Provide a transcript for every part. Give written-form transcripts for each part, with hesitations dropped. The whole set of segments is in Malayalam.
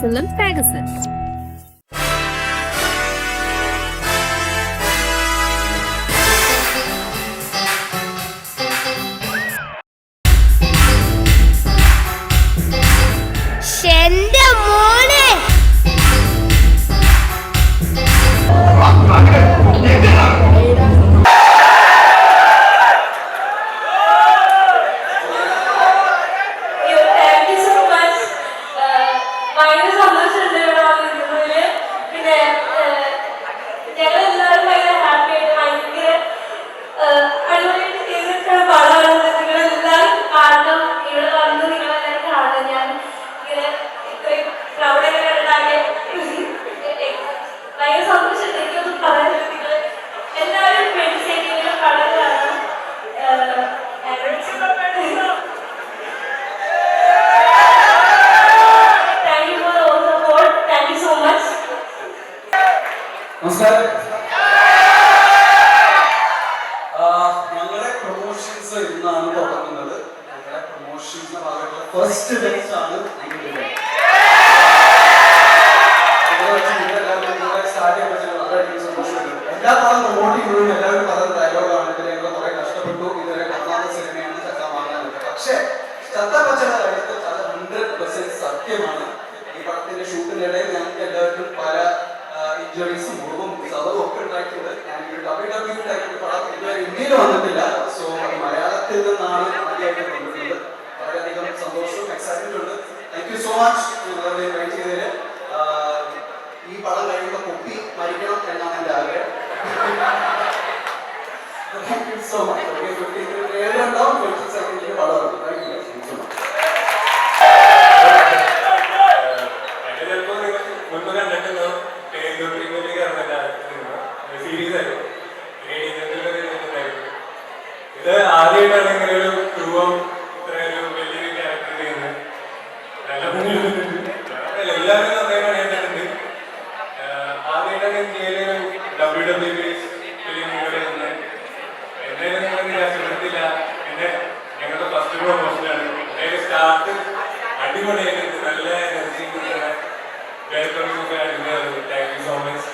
Jerusalem, Pegasus. എന്റെ മോനെ നമസ്കാരം. ഞങ്ങളുടെ പ്രൊമോഷൻസ് ഇന്നാണ് തുടങ്ങുന്നത്. ഞങ്ങളുടെ പ്രൊമോഷൻസിന്റെ ഭാഗമായിട്ടുള്ള ഫസ്റ്റ് ഡേറ്റ് ആണ് സ്റ്റാർട്ട് ചെയ്യാൻ പറ്റുന്നത്. വളരെയധികം സന്തോഷമുണ്ട്. എല്ലാ പടം പ്രൊമോട്ട് ചെയ്യുമ്പോഴും എല്ലാവരും പറയുന്ന ഡയലോഗാണ് ഇതിൽ ഞങ്ങൾ കുറെ കഷ്ടപ്പെട്ടു, ഇതുവരെ കാണാത്ത സിനിമയാണ് ചക്ക വാങ്ങാനുള്ളത്. പക്ഷേ ചത്തപ്പച്ചയുടെ കാര്യത്തിൽ അത് 100% സത്യമാണ്. ഈ പടത്തിന്റെ ഷൂട്ടിന്റെ ഇടയിൽ ഞങ്ങൾക്ക് എല്ലാവർക്കും പല ഇഞ്ചുറീസും മുറിവും ചതവും ഒക്കെ ഉണ്ടായിട്ടുണ്ട്. ഞാൻ ഈ WWE ടൈപ്പ് പടം ഇതുവരെ ഇന്ത്യയിൽ വന്നിട്ടില്ല. സോ മലയാളത്തിൽ നിന്നാണ് ആദ്യമായിട്ട് വന്നിട്ടുള്ളത്. വളരെയധികം സന്തോഷവും എക്സൈറ്റ്മെന്റ് ഉണ്ട്. താങ്ക് യു സോ മച്ച് നിങ്ങളെ വെയിറ്റ് ചെയ്തതിൽ. ഈ പടം കഴിയുമ്പോൾ കുപ്പി മരിക്കണം എന്നാണ് എൻ്റെ ആഗ്രഹം. Thank you so much. 50 ഉണ്ടാവും, 20 സെക്കൻഡിൽ പടം. Thank you so much. ഇത് ആദ്യമായിട്ടാണ് ഇങ്ങനെ ഒരു രൂപം ഇത്രയൊരു വലിയൊരു ക്യാരക്ടർ ചെയ്യുന്നത്. എല്ലാവരും നന്നായി പണിയായിട്ടുണ്ട്. ആദ്യമായിട്ടാണ് ഇന്ത്യയിലെ WWE ഫിലിം നിന്ന് എന്നെ നിങ്ങൾ കഷ്ടപ്പെടുത്തില്ല. എന്നെ ഞങ്ങളുടെ ഫസ്റ്റ് പ്രൊമോഷനാണ്. എൻ്റെ സ്റ്റാർട്ട് അടിപൊളിയായിട്ട് നല്ല എനർജി വെൽക്കമിംഗ് ഒക്കെ അടിപൊളിയായിരുന്നു. Thank you so much.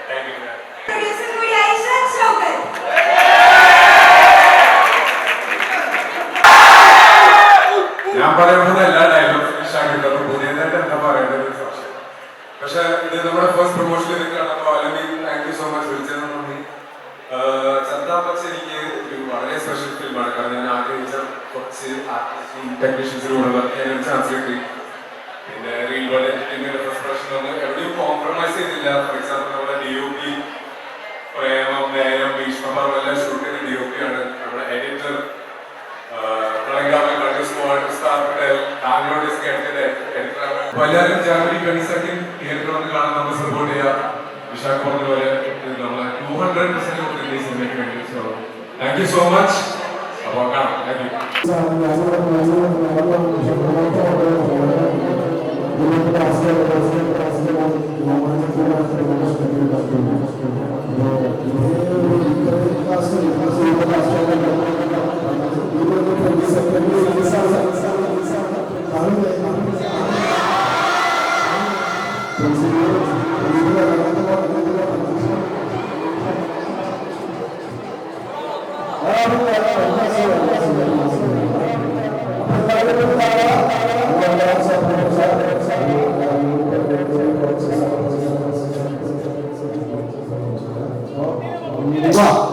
Thank you. ഞാൻ പറയുന്നത് എല്ലാ ഡയലോഗ്സും ഇഷ്ടമാക്കിയിട്ടുള്ളത് പുതിയതായിട്ട് എന്താ പറയേണ്ടത് സംശയം. പക്ഷെ ഇത് നമ്മുടെ ഫസ്റ്റ് പ്രൊമോഷനിൽ നിൽക്കുകയാണ്. അപ്പോൾ അല്ലെങ്കിൽ താങ്ക് യു സോ മച്ച് വിളിച്ചത് നന്ദി. ചന്താപക്ഷ എനിക്ക് ഒരു വളരെ സ്പെഷ്യൽ ഫിലിമാണ്. കാരണം ഞാൻ ആഗ്രഹിച്ച കുറച്ച് ടെക്നീഷ്യൻസിലൂടെ വർക്ക് ചെയ്യാനൊരു ചാൻസ് കിട്ടി. പിന്നെ reel world entertainment first production ഒന്നും എവിടെയും കോംപ്രമൈസ് ചെയ്തില്ല. ഫോർ എക്സാമ്പിൾ നമ്മുടെ DOP പ്രേമം, നേരം, ഭീഷ്മപർവ്വം എല്ലാം ഷൂട്ട് ചെയ്ത DOP ആണ്. നമ്മുടെ എഡിറ്റർ എല്ലാവരും ജാനുവരി 22 തിയേറ്ററിൽ വന്ന് കാണാൻ നമ്മൾ സപ്പോർട്ട് ചെയ്യുക. വിശാഖ പറഞ്ഞ പോലെ നമ്മൾ 200% റിലീസ് സിനിമയ്ക്ക് വേണ്ടി. So thank you so much. അപ്പോൾ കാണാം. Thank Wow.